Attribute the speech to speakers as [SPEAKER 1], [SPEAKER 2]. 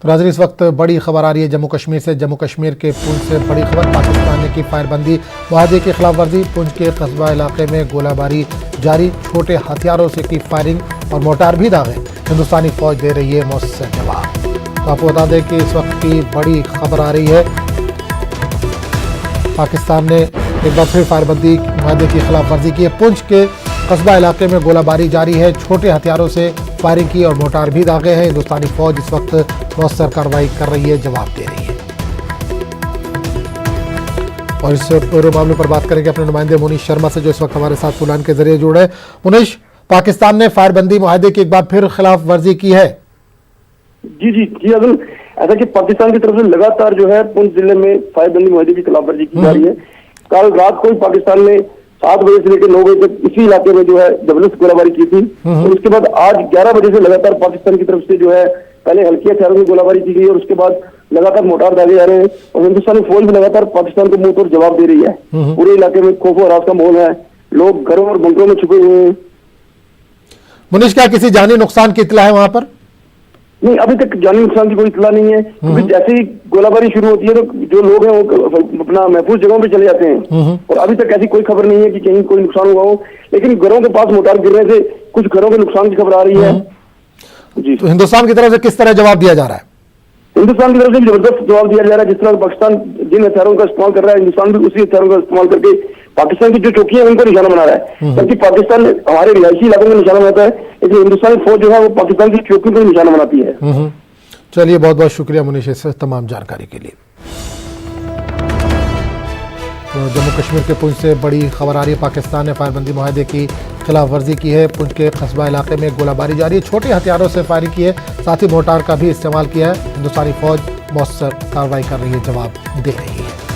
[SPEAKER 1] तो नाज़रीन, इस वक्त बड़ी खबर आ रही है जम्मू कश्मीर से। जम्मू कश्मीर के पूंछ से बड़ी खबर। पाकिस्तान ने की फायरबंदी, मुआहदे की खिलाफ वर्जी। पूंछ के कस्बा इलाके में गोलाबारी जारी, छोटे हथियारों से की फायरिंग और मोटार भी दागे। हिंदुस्तानी फौज दे रही है मौसर जवाब। तो आपको बता दें कि इस वक्त की बड़ी खबर आ रही है। पाकिस्तान ने एक बार फिर फायरबंदी मुआहदे की खिलाफ वर्जी की है। पूंछ के कस्बा इलाके में गोलाबारी जारी है, छोटे हथियारों से फायरिंग की और मोटार भी दागे हैं। हिंदुस्तानी फौज इस वक्त मौसर कार्रवाई कर रही है, जवाब दे रही है। और इस पूरे मामले पर बात करेंगे अपने नुमाइंदे मुनीश शर्मा से, जो इस वक्त हमारे साथ फुलान के जरिए जुड़े। मुनीश, पाकिस्तान ने फायरबंदी मुआहदे की एक बार फिर खिलाफ वर्जी की है।
[SPEAKER 2] जी अब्दुल, ऐसा कि पाकिस्तान की तरफ से लगातार जो है पुंछ जिले में फायरबंदी मुआहदे की खिलाफ वर्जी की जा रही है। कल रात को ही पाकिस्तान ने 7 बजे से लेकर 9 बजे तक इसी इलाके में जो है जबरदस्त गोलाबारी की थी। और उसके बाद आज 11 बजे से लगातार पाकिस्तान की तरफ से जो है पहले हल्की हथियारों की गोलाबारी की गई और उसके बाद लगातार मोटार दागे जा रहे हैं। और हिंदुस्तानी फौज भी लगातार पाकिस्तान को मुंह तोड़ जवाब दे रही है। पूरे इलाके में खौफ और हरास का माहौल है, लोग घरों और बंकरों में छुपे हुए हैं।
[SPEAKER 1] मुनीश, क्या किसी जानी नुकसान की इत्तला है वहां पर?
[SPEAKER 2] नहीं, अभी तक जानी नुकसान की कोई इत्तला नहीं है, क्योंकि जैसे ही गोलाबारी शुरू होती है तो जो लोग हैं वो अपना महफूज जगहों पे चले जाते हैं। और अभी तक ऐसी कोई खबर नहीं है कि कहीं कोई नुकसान हुआ हो। लेकिन घरों के पास मोटार गिरने से कुछ घरों के नुकसान की खबर आ रही है। जी,
[SPEAKER 1] तो हिंदुस्तान की तरफ से किस तरह जवाब दिया जा रहा है?
[SPEAKER 2] हिंदुस्तान की तरफ से जबरदस्त जवाब दिया जा रहा है। जिस तरह पाकिस्तान जिन हथियारों का इस्तेमाल कर रहा है, हिंदुस्तान भी उसी हथियारों का इस्तेमाल करके पाकिस्तान की जो चौकियां हैं उनको निशाना बना रहा है। जबकि पाकिस्तान हमारे रिहायशी इलाकों में निशाना बनाता है, लेकिन हिंदुस्तानी फौज जो है वो पाकिस्तान की चौकियों को निशाना बनाती है।
[SPEAKER 1] चलिए, बहुत बहुत शुक्रिया मुनीश इस तमाम जानकारी के लिए। तो जम्मू कश्मीर के पुंछ से बड़ी खबर आ रही है। पाकिस्तान ने फायरबंदी मुआहदे की खिलाफ वर्जी की है। पुंछ के कस्बा इलाके में गोलाबारी जारी है, छोटे हथियारों से फायरिंग की है, साथ ही मोटार का भी इस्तेमाल किया है। हिंदुस्तानी फौज मौसर कार्रवाई कर रही है, जवाब दे रही है।